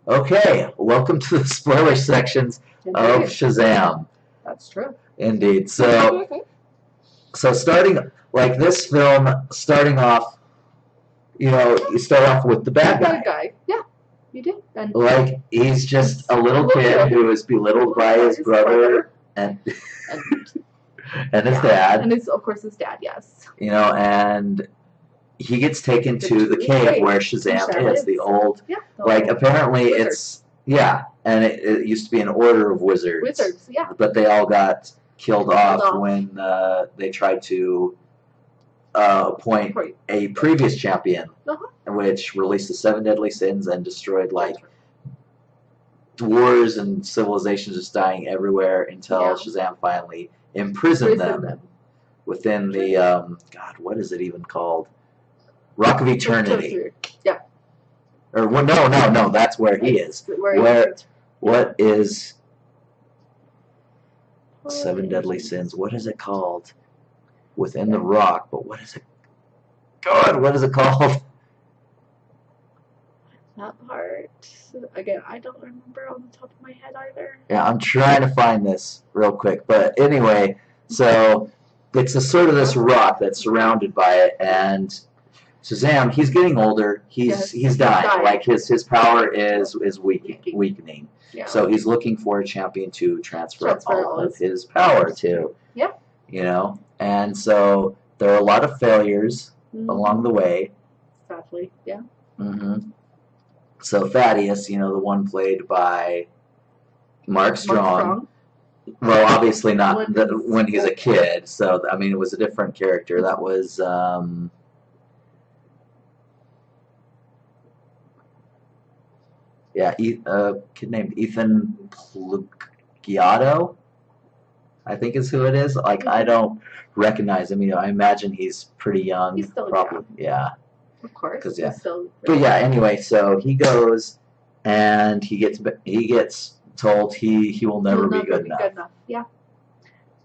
Okay, welcome to the spoiler sections of Indeed. Shazam. That's true. Indeed. So starting like this film, starting off, you start off with the bad guy. Yeah, you do. And Like he's just a little kid who is belittled by his brother and and his dad. And of course his dad, yes. And he gets taken to the cave where Shazam is. The old, apparently wizard. it's, and it used to be an order of wizards. Wizards, yeah. But they all got killed off when they tried to appoint a previous champion, which released the 7 deadly sins and destroyed, wars and civilizations just dying everywhere until Shazam finally imprisoned them within the, God, what is it even called? Rock of Eternity. Yeah. Or no, that's where he is. What is 7 deadly sins? What is it called? Within the rock, but what is it? God, what is it called? That part. Again, I don't remember on the top of my head either. Yeah, I'm trying to find this real quick. But anyway, so it's a sort of this rock that's surrounded by it, and Shazam, he's getting older. He's dying. Like his power is weakening. Yeah. So he's looking for a champion to transfer all of his power to. Yep. And so there are a lot of failures along the way. Sadly, yeah. So Thaddeus, the one played by Mark Strong. Well, obviously not when he's a kid. So I mean, it was a different character. That was. A kid named Ethan Plugiato, I think is who it is. I don't recognize him. I imagine he's pretty young. He's still probably, young. Of course. But anyway, so he goes and he gets told he will never be good enough. Yeah.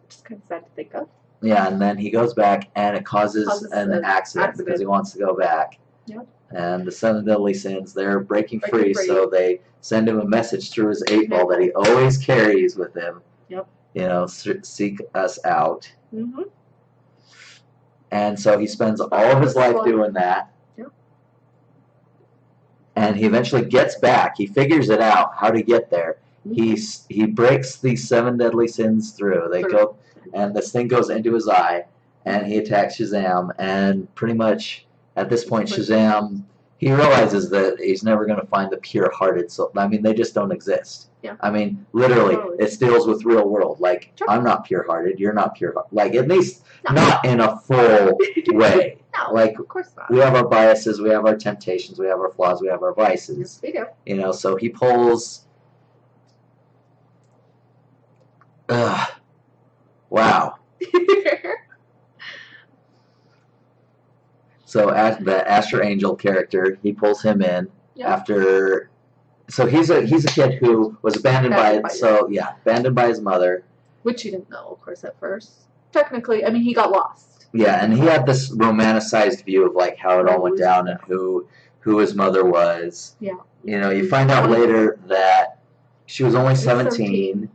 Just kind of sad to think of. Yeah, and then he goes back and it causes an accident because he wants to go back. Yep. And the 7 deadly sins, they're breaking free, so they send him a message through his 8-ball that he always carries with him. Yep. Seek us out. And so he spends all of his life doing that. Yep. And he eventually gets back. He figures it out how to get there. He breaks these 7 deadly sins through. They go, and this thing goes into his eye, and he attacks Shazam, and pretty much. At this point, Shazam, he realizes that he's never going to find the pure-hearted soul. I mean, they just don't exist. Yeah. I mean, literally, it deals with real world. I'm not pure-hearted, you're not pure-hearted. At least not in a full way. No, of course not. We have our biases, we have our temptations, we have our flaws, we have our vices. Yes, we do. So he pulls... wow. So the Astro Angel character, he pulls him in after. So he's a kid who was abandoned by his mother, which he didn't know, of course, at first. Technically, I mean, he got lost. Yeah, and he had this romanticized view of how it all went down and who his mother was. Yeah. You find out later that she was only 17.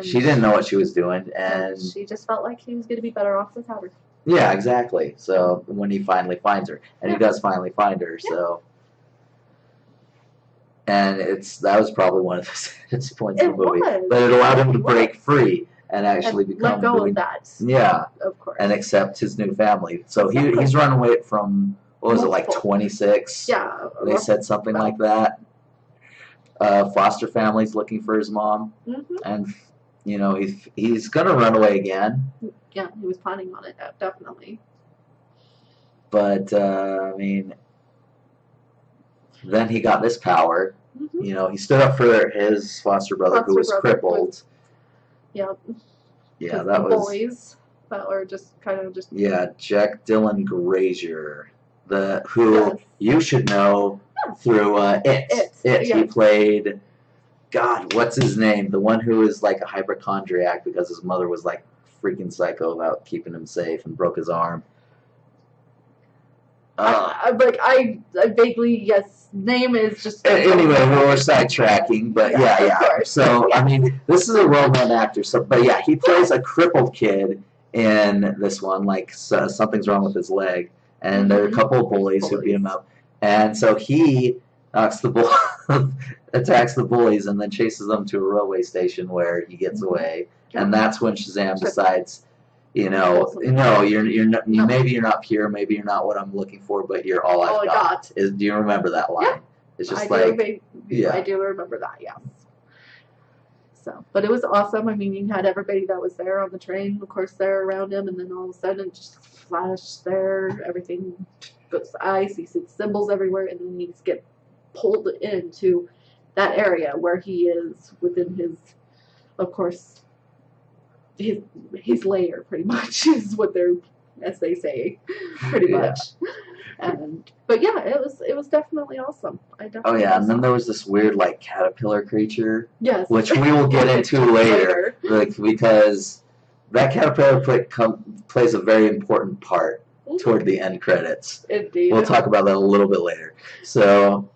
She didn't know what she was doing, and she just felt like he was going to be better off without her. Yeah, exactly. So when he finally finds her, and he does finally find her, so, and that was probably one of the saddest points of the movie. But it allowed him to break free and actually become let go of that. Yeah, of course, and accept his new family. So he's run away from 26? Yeah, they said something like that. Foster families looking for his mom, and he's gonna run away again. Yeah, he was planning on it, definitely. But, I mean, then he got this power. He stood up for his foster brother who was crippled. Yeah, that was... boys that were just kind of just... Yeah, Jack Dylan Grazer, who you should know through It. He played... God, what's his name? The one who was like a hypochondriac because his mother was freaking psycho about keeping him safe and broke his arm. I vaguely, yes, name is just. Anyway, we're sidetracking, but Yeah, yeah. of course. So, I mean, this is a well-known actor. So, but yeah, he plays a crippled kid in this one. Like, something's wrong with his leg, and there are a couple of bullies who beat him up, and so he knocks attacks the bullies, and then chases them to a railway station where he gets away, and that's when Shazam decides. No, maybe you're not pure, maybe you're not what I'm looking for, but you're all I've got. Do you remember that line? Yeah. It's just I do remember that, yes. So, but it was awesome. I mean, you had everybody that was there on the train, of course, there around him, and then all of a sudden, it just flashed there. Everything goes to ice. He sees symbols everywhere, and then he gets pulled into that area where he is within his, of course, his layer, pretty much, is what they're, as they say, pretty much. But yeah, it was definitely awesome. And then there was this weird like caterpillar creature, yes, which we will get into later, like, because that caterpillar plays a very important part toward the end credits. Indeed. We'll talk about that a little bit later. So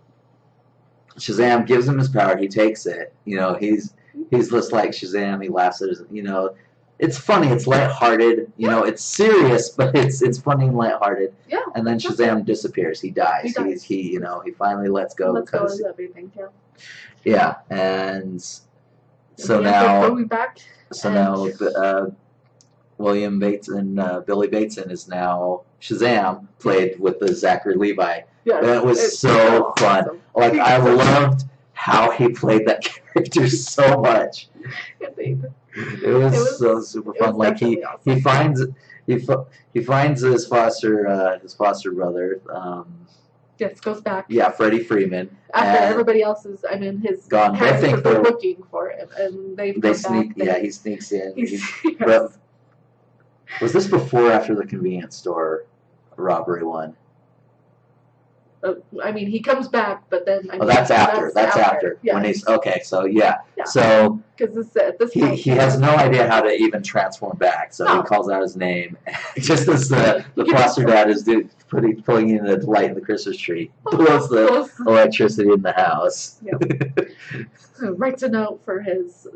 Shazam gives him his power. He takes it. He's just like Shazam. He laughs at his. It's funny. It's lighthearted. It's serious, but it's funny and lighthearted. Yeah. And then Shazam disappears. He dies. He finally lets go because. Of everything. Yeah. Yeah, and so now. Going back. So now, William Bates and Billy Bateson is now Shazam, played with the Zachary Levi. Yeah. And it was so fun. Awesome. Like, I loved how he played that character so much. It was so super fun. Like, he finds his foster brother. Yes, goes back. Yeah, Freddie Freeman. After everybody else is, his gone. parents are looking for him, and they sneak. Back, yeah, he sneaks in. But was this before or after the convenience store robbery one? He comes back, but then that's after. That's after. Yes. When he's okay. So yeah. So because at this point he has no idea how to even transform back. So he calls out his name, just as the foster dad is pulling in the light in the Christmas tree, blows the electricity in the house. Writes a note for his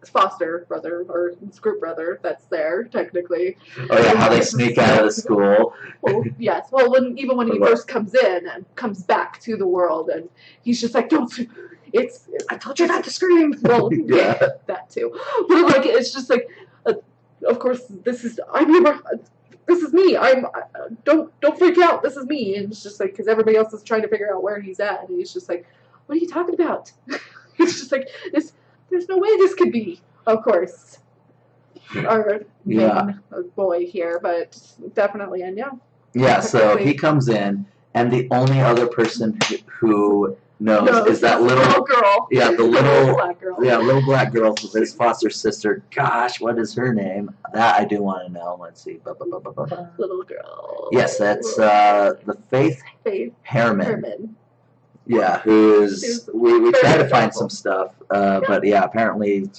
foster brother or group brother that's there technically. Oh yeah, how they sneak out of the school. Well, yes. Well, when he first comes in and comes back to the world, and he's just like, "Don't! I told you not to scream." Well, yeah, that too. But like, it's just like, of course, this is me. Don't freak out. This is me. And it's just like, because everybody else is trying to figure out where he's at, and he's just like, "What are you talking about?" It's just like this. There's no way this could be, of course, our main boy here, but definitely, and yeah. Yeah, so he comes in, and the only other person who knows is that little girl. Yeah, the little black girl. Yeah, little black girl, his foster sister. Gosh, what is her name? That I do want to know. Let's see. Little girl. Yes, that's the Faith Harriman. Yeah, who's we tried to find some stuff, but yeah, apparently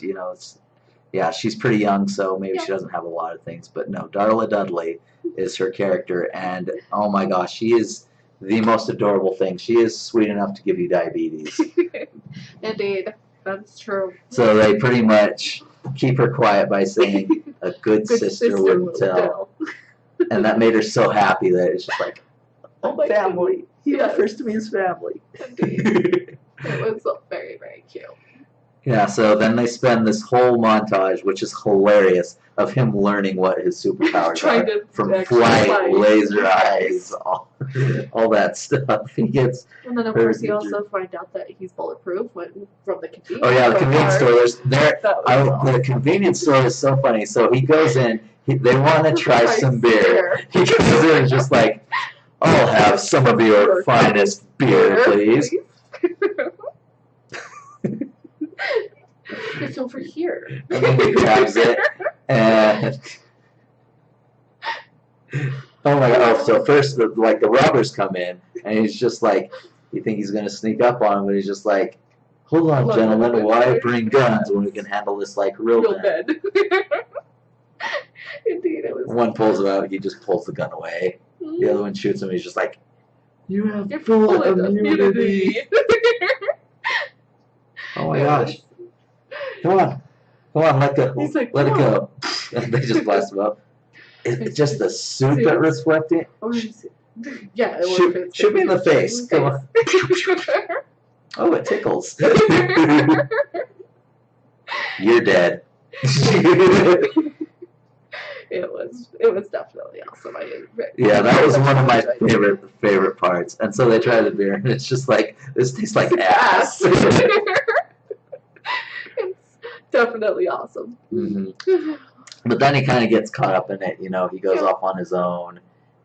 she's pretty young, so maybe she doesn't have a lot of things. But no, Darla Dudley is her character, and oh my gosh, she is the most adorable thing. She is sweet enough to give you diabetes. Indeed, that's true. So they pretty much keep her quiet by saying a good sister wouldn't tell, and that made her so happy that it's just like, oh my family. He refers to me as family. Indeed. It was very, very cute. Yeah, so then they spend this whole montage, which is hilarious, of him learning what his superpowers are. From flight, laser eyes, all that stuff. He gets. And then, of course, you also find out that he's bulletproof from the convenience store. Oh, yeah, the convenience store. The convenience store is so funny. So he goes in, they want to try some beer. He goes in and just like, I'll have some of your finest beer, please. It's over here. And then he grabs it, and oh my god! Oh, so first, the robbers come in, and he's just like, you think he's gonna sneak up on him, but he's just like, hold on, gentlemen, why bring guns when we can handle this like real men? Indeed, it was. One pulls it out, he just pulls the gun away. The other one shoots him. He's just like, "You have You're full immunity." Oh my gosh! Come on, let go. He's like, let it "Come go. And they just blast him up. Is it just the suit that reflects it? Or is it? Yeah, Shoot me in the face. Come on. Oh, it tickles. You're dead. It was definitely awesome. Yeah, that was one of my favorite parts. And so they try the beer, and it's just like, this tastes like ass. It's definitely awesome. Mm-hmm. But then he kind of gets caught up in it. You know, he goes off on his own.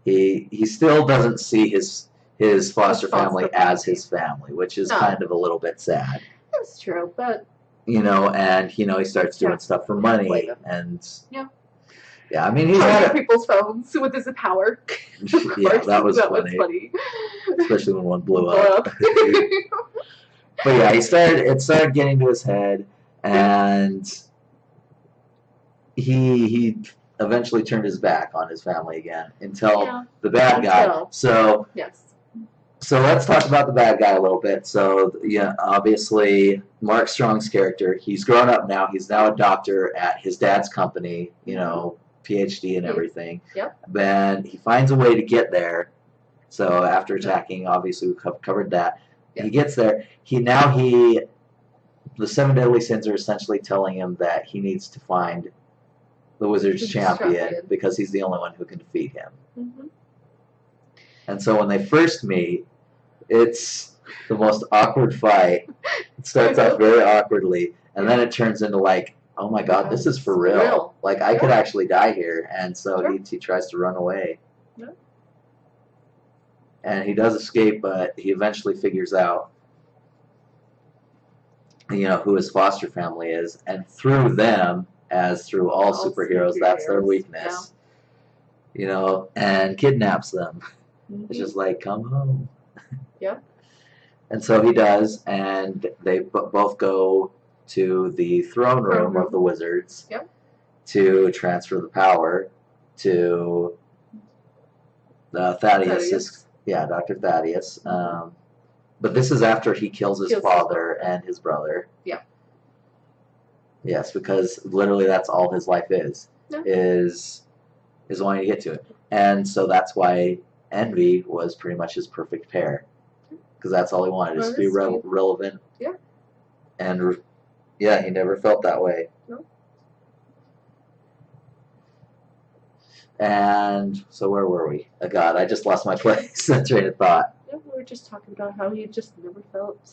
He still doesn't see his foster family as his family, which is kind of a little bit sad. That's true, but you know, and you know, he starts doing stuff for money, and yeah, I mean, he's on people's phones with his power. Yeah, that was funny, especially when one blew up. But yeah, it started getting to his head, and he eventually turned his back on his family again until the bad guy. So so let's talk about the bad guy a little bit. So yeah, obviously Mark Strong's character, he's grown up now. He's now a doctor at his dad's company. You know, PhD and everything. Yep. Then he finds a way to get there. So after attacking, obviously we covered that. Yep. He gets there. The 7 Deadly Sins are essentially telling him that he needs to find the Wizard's champion because he's the only one who can defeat him. Mm-hmm. And so when they first meet, it's the most awkward fight. It starts off very awkwardly, and then it turns into like, oh my god, this is for real. Like, I could actually die here. And so he tries to run away. Yeah. And he does escape, but he eventually figures out, you know, who his foster family is. And through them, as through all superheroes, that's their weakness. Yeah. You know, and kidnaps them. Mm-hmm. It's just like, come home. Yeah. And so he does, and they both go to the throne room of the wizards to transfer the power to Thaddeus. Yeah, Dr. Thaddeus. But this is after he kills his father and his brother. Yeah. Yes, because literally that's all his life is wanting to get to it. And so that's why Envy was pretty much his perfect pair. Because that's all he wanted, is to be relevant. Yeah. And yeah, he never felt that way. No. And so where were we? Oh God, I just lost my place. Train of thought. Yeah, we were just talking about how he just never felt.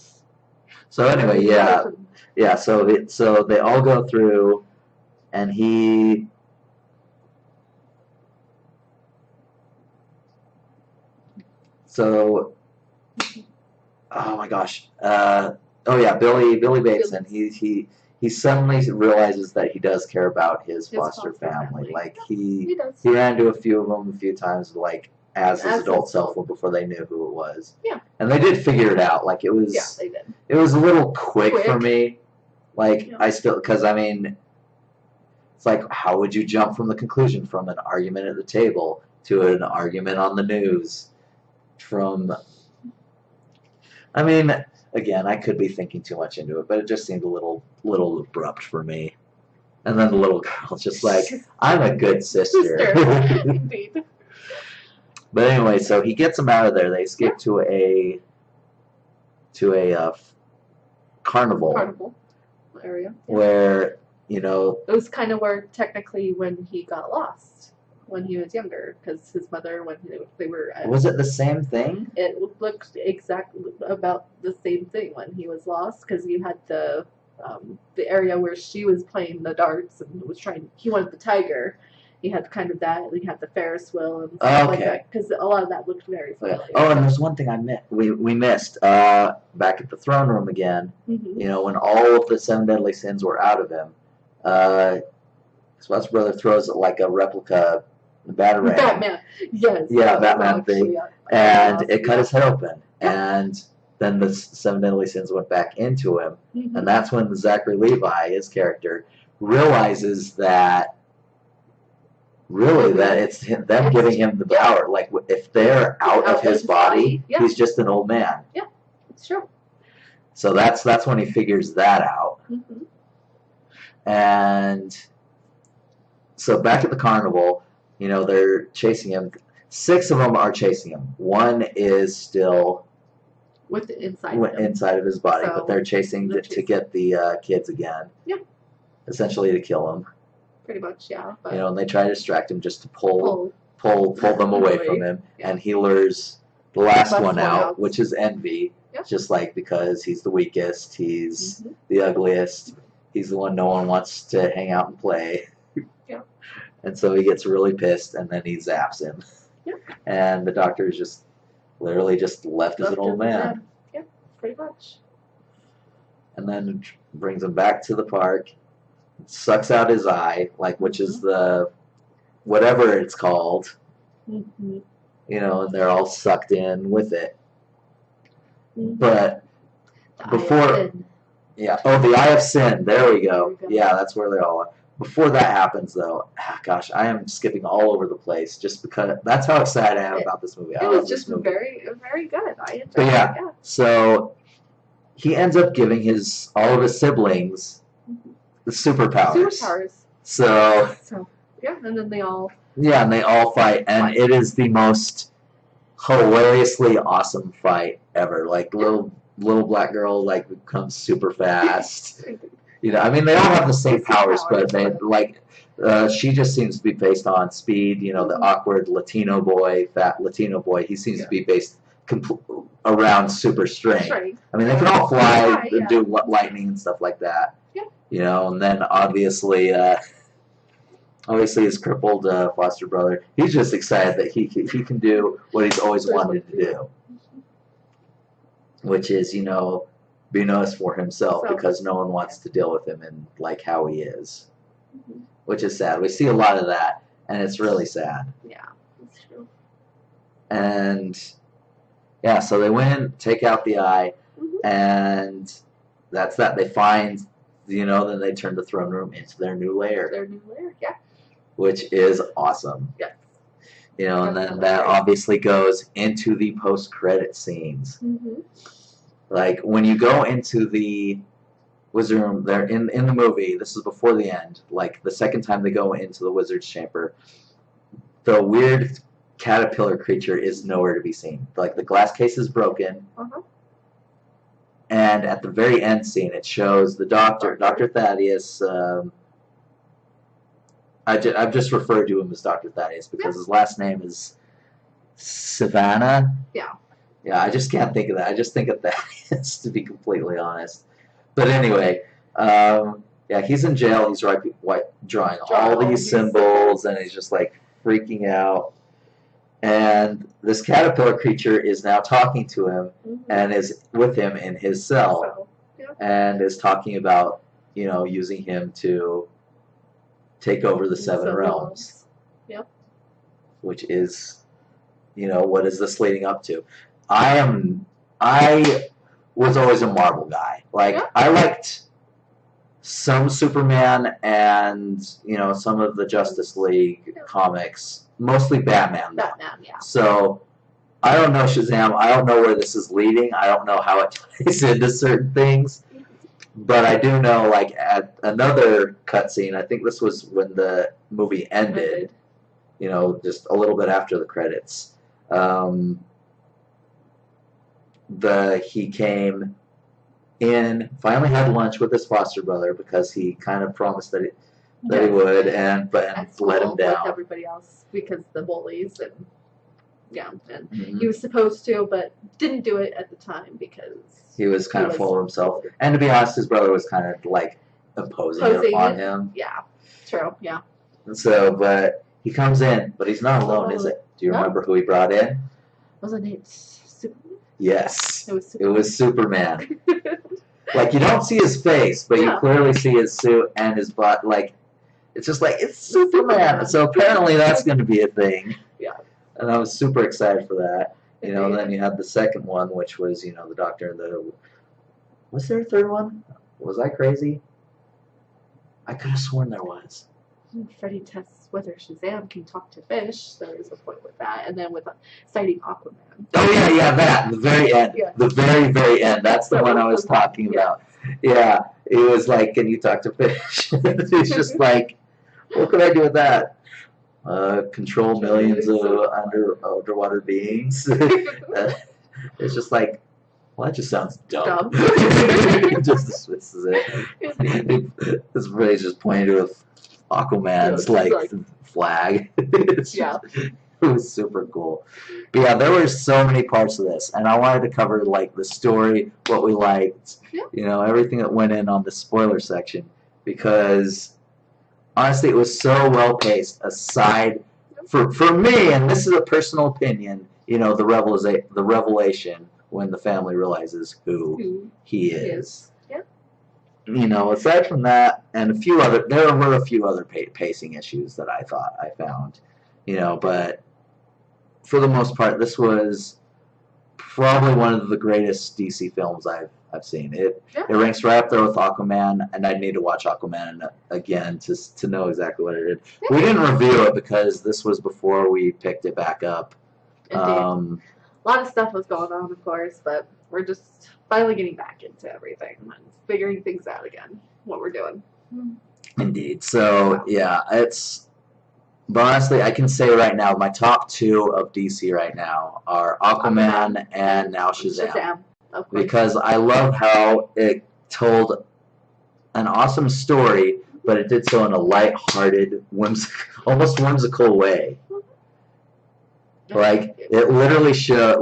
So anyway, yeah. So they all go through, and he. So. Oh my gosh. Billy Bateson. He suddenly realizes that he does care about his foster family. Like he ran into a few of them a few times, like as his adult self before they knew who it was. Yeah. And they did figure it out. Like it was. Yeah, they did. It was a little quick for me. Like I still, because I mean, it's like, how would you jump from the conclusion from an argument at the table to an argument on the news? I mean, again, I could be thinking too much into it, but it just seemed a little abrupt for me. And then the little girl's just like, I'm a good sister. Indeed. But anyway, so he gets them out of there. They escape to a carnival area where, you know, it was kind of where technically when he got lost when he was younger, because his mother, when they were was it the same thing? It looked exactly about the same thing when he was lost, because you had the area where she was playing the darts and he wanted the tiger. He had kind of that. He had the Ferris wheel and stuff like that, because a lot of that looked very familiar. Oh, and there's one thing we missed back at the throne room again. Mm-hmm. You know, when all of the 7 Deadly Sins were out of him, his foster brother throws it like a replica batarang. Batman, yes. Yeah, Batman thing, and it cut his head open, and then the 7 Deadly Sins went back into him, and that's when Zachary Levi, his character, realizes that really that it's them giving him the power. Like if they're out of his body, he's just an old man. Yeah, it's true. So that's when he figures that out. Mm-hmm. And so back at the carnival, you know, they're chasing him. 6 of them are chasing him. 1 is still with the inside of his body, but they're chasing to get the kids again. Yeah. Essentially to kill him. Pretty much, yeah. But you know, and they try to distract him just to pull them away from him, and he lures the last one out, which is Envy. Yep. Just like because he's the weakest, he's the ugliest, he's the one no one wants to hang out and play. Yeah. And so he gets really pissed, and then he zaps him. Yep. And the doctor is just literally just left as an old man. Yeah, pretty much. And then brings him back to the park, sucks out his eye, like which is the whatever it's called. Mm-hmm. You know, and they're all sucked in with it. Mm-hmm. But before, yeah, oh, the Eye of Sin. There we go. Yeah, that's where they all are. Before that happens, though, gosh, I am skipping all over the place just because that's how excited I am about this movie. It was just very, very good. I enjoyed it. Yeah. So he ends up giving all of his siblings the superpowers. So yeah, and then they all. Yeah, and they all fight, and it is the most hilariously awesome fight ever. Like little black girl like becomes super fast. You know, I mean, they all have the same powers, but they like she just seems to be based on speed. You know, the awkward Latino boy, fat Latino boy, he seems to be based around super strength. I mean, they can all fly and do lightning and stuff like that. Yeah. You know, and then obviously his crippled foster brother, he's just excited that he can do what he's always wanted to do, which is, you know, be noticed for himself because no one wants to deal with him and like how he is, which is sad. We see a lot of that, and it's really sad. Yeah, that's true. And yeah, so they win, take out the eye, and that's that. They find, you know, then they turn the throne room into their new lair. Yeah. Which is awesome. Yes. You know, and then that obviously goes into the post-credit scenes. Mm-hmm. Like when you go into the wizard room, they're in the movie. This is before the end. Like the second time they go into the wizard's chamber, the weird caterpillar creature is nowhere to be seen. Like the glass case is broken. And at the very end scene, it shows the Dr. Thaddeus. I've just referred to him as Dr. Thaddeus because his last name is Savannah. Yeah. Yeah, I just can't think of that. I just think of Thaddeus, to be completely honest. But anyway, yeah, he's in jail. He's drawing all these symbols, and he's just like freaking out. And this caterpillar creature is now talking to him and is with him in his cell and is talking about, you know, using him to take over the 7 realms. Yep. Which is, you know, what is this leading up to? I was always a Marvel guy. Like, I liked some Superman and, you know, some of the Justice League comics. Mostly Batman, though. Batman, yeah. So, I don't know Shazam. I don't know where this is leading. I don't know how it ties into certain things. But I do know, like, at another cutscene, I think this was when the movie ended, you know, just a little bit after the credits. He came in, finally had lunch with his foster brother because he kind of promised that he would, and let him down. Like everybody else, because the bullies and he was supposed to, but didn't do it at the time because he was kind of full of himself. And to be honest, his brother was kind of like imposing it on him. Yeah, true. Yeah. And so, but he comes in, but he's not alone, is it? Do you remember who he brought in? Wasn't it Superman? Yes, it was Superman. Like, you don't see his face, but you clearly see his suit and his butt. Like, it's just like, it's Superman. So apparently that's going to be a thing. Yeah. And I was super excited for that. You know, and then you had the second one, which was, you know, the Doctor and the... Was there a third one? Was I crazy? I could have sworn there was. Freddy tests whether Shazam can talk to fish. There is a point with that, and then with citing Aquaman. Oh yeah, that the very end, the very end. That's the one I was talking about. Yeah, it was like, can you talk to fish? It's just like, what could I do with that? Control millions of underwater beings. It's just like, well, that just sounds dumb. It just dismisses it. This really just pointing to Aquaman's flag. It was super cool. But yeah, there were so many parts of this, and I wanted to cover the story, what we liked, everything that went in on the spoiler section, because honestly, it was so well paced. Aside for me, and this is a personal opinion, the revelation when the family realizes who he is. Aside from that, and there were a few other pacing issues that I found, but for the most part, this was probably one of the greatest DC films I've seen. It ranks right up there with Aquaman, and I'd need to watch Aquaman again to know exactly what it did. We didn't review it because this was before we picked it back up. A lot of stuff was going on, of course, but we're just finally getting back into everything and figuring things out again, what we're doing. Indeed. So, yeah, but honestly, I can say right now, my top two of DC right now are Aquaman and now Shazam. Because I love how it told an awesome story, but it did so in a light-hearted, almost whimsical way. It literally showed,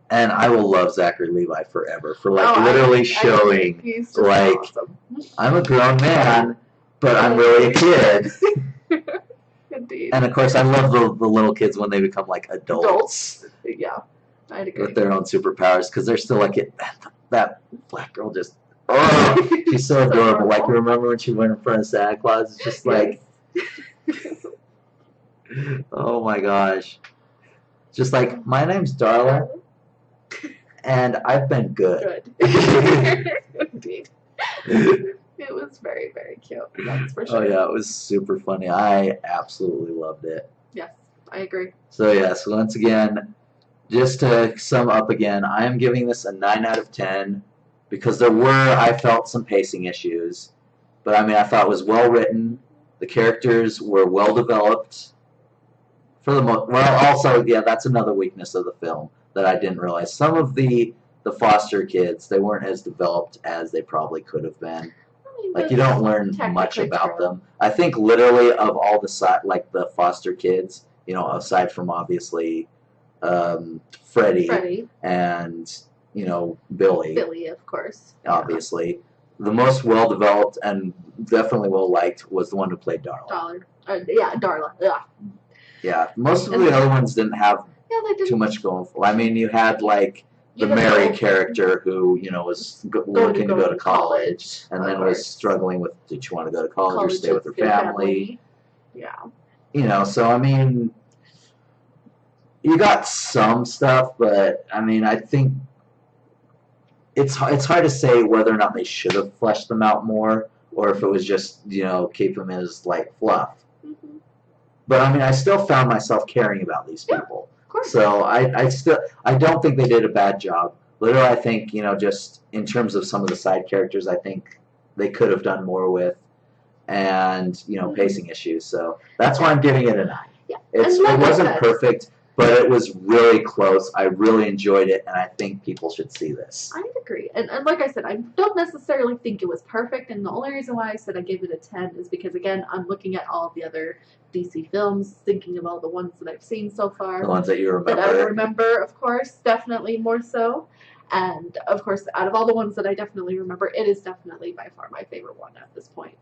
and I will love Zachary Levi forever for literally showing, awesome. I'm a grown man, but I'm really a kid. Indeed. And of course, I love the little kids when they become adults. Yeah, I'd agree. With their own superpowers, because they're still that black girl just, she's so adorable. Remember when she went in front of Santa Claus? It's just oh my gosh. Just my name's Darla, and I've been good. Indeed. It was very, very cute. That's for sure. Oh yeah, it was super funny. I absolutely loved it. Yes, I agree. So yes, once again, just to sum up again, I am giving this a 9 out of 10 because I felt some pacing issues, but I thought it was well written. The characters were well developed. For the also, that's another weakness of the film that I didn't realize. Some of the foster kids, they weren't as developed as they probably could have been. You don't learn much about them. I think literally of all the foster kids, aside from obviously Freddie and Billy. Billy, of course. Obviously, the most well developed and definitely well liked was the one who played Darla. Darla. Yeah. Yeah, most of the other ones didn't have too much going for. You had the Mary character who was looking to go to college and then was struggling with, did she want to go to college or stay with her family? Yeah. So you got some stuff, but I think it's hard to say whether or not they should have fleshed them out more, or if it was just keep them as fluff. Mm-hmm. But I still found myself caring about these people. So I don't think they did a bad job. Literally, I think just in terms of some of the side characters, I think they could have done more with, and pacing issues. So that's why I'm giving it a 9. Yeah. It wasn't perfect, but it was really close. I really enjoyed it, and I think people should see this. I agree. And like I said, I don't necessarily think it was perfect, and the only reason why I said I gave it a 10 is because, again, I'm looking at all the other DC films, thinking of all the ones that I've seen so far. The ones that you remember. That I remember, of course, definitely more so. And, of course, out of all the ones that I definitely remember, it is definitely by far my favorite one at this point.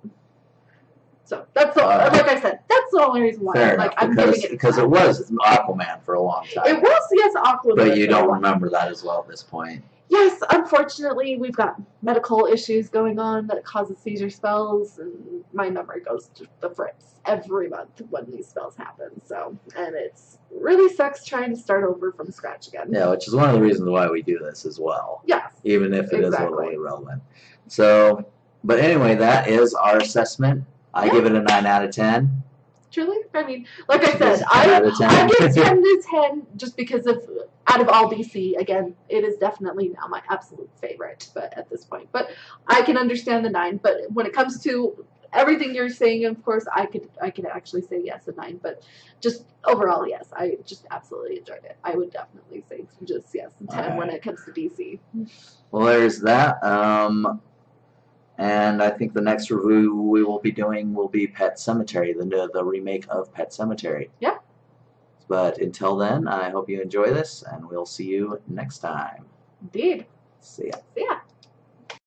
So that's like I said, that's the only reason why. Fair enough, I'm giving it because it was Aquaman for a long time. It was, yes, Aquaman. But you don't remember that as well at this point. Yes, unfortunately, we've got medical issues going on that causes seizure spells, and my memory goes to the fritz every month when these spells happen. So, and it's really sucks trying to start over from scratch again. Yeah, which is one of the reasons why we do this as well. Yes. Even if it is a little irrelevant. So, but anyway, that is our assessment. I give it a 9 out of 10. Truly, I mean, like I Yes, said, 10 out of 10. I give 10 to 10 just because of out of all DC. Again, it is definitely now my absolute favorite, but at this point, but I can understand the 9. But when it comes to everything you're saying, of course, I could actually say yes, a 9. But just overall, yes, I just absolutely enjoyed it. I would definitely say just yes, a 10 when it comes to DC. Well, there's that. And I think the next review we will be doing will be Pet Sematary, the remake of Pet Sematary. Yeah. But until then, I hope you enjoy this, and we'll see you next time. Indeed. See ya. See ya.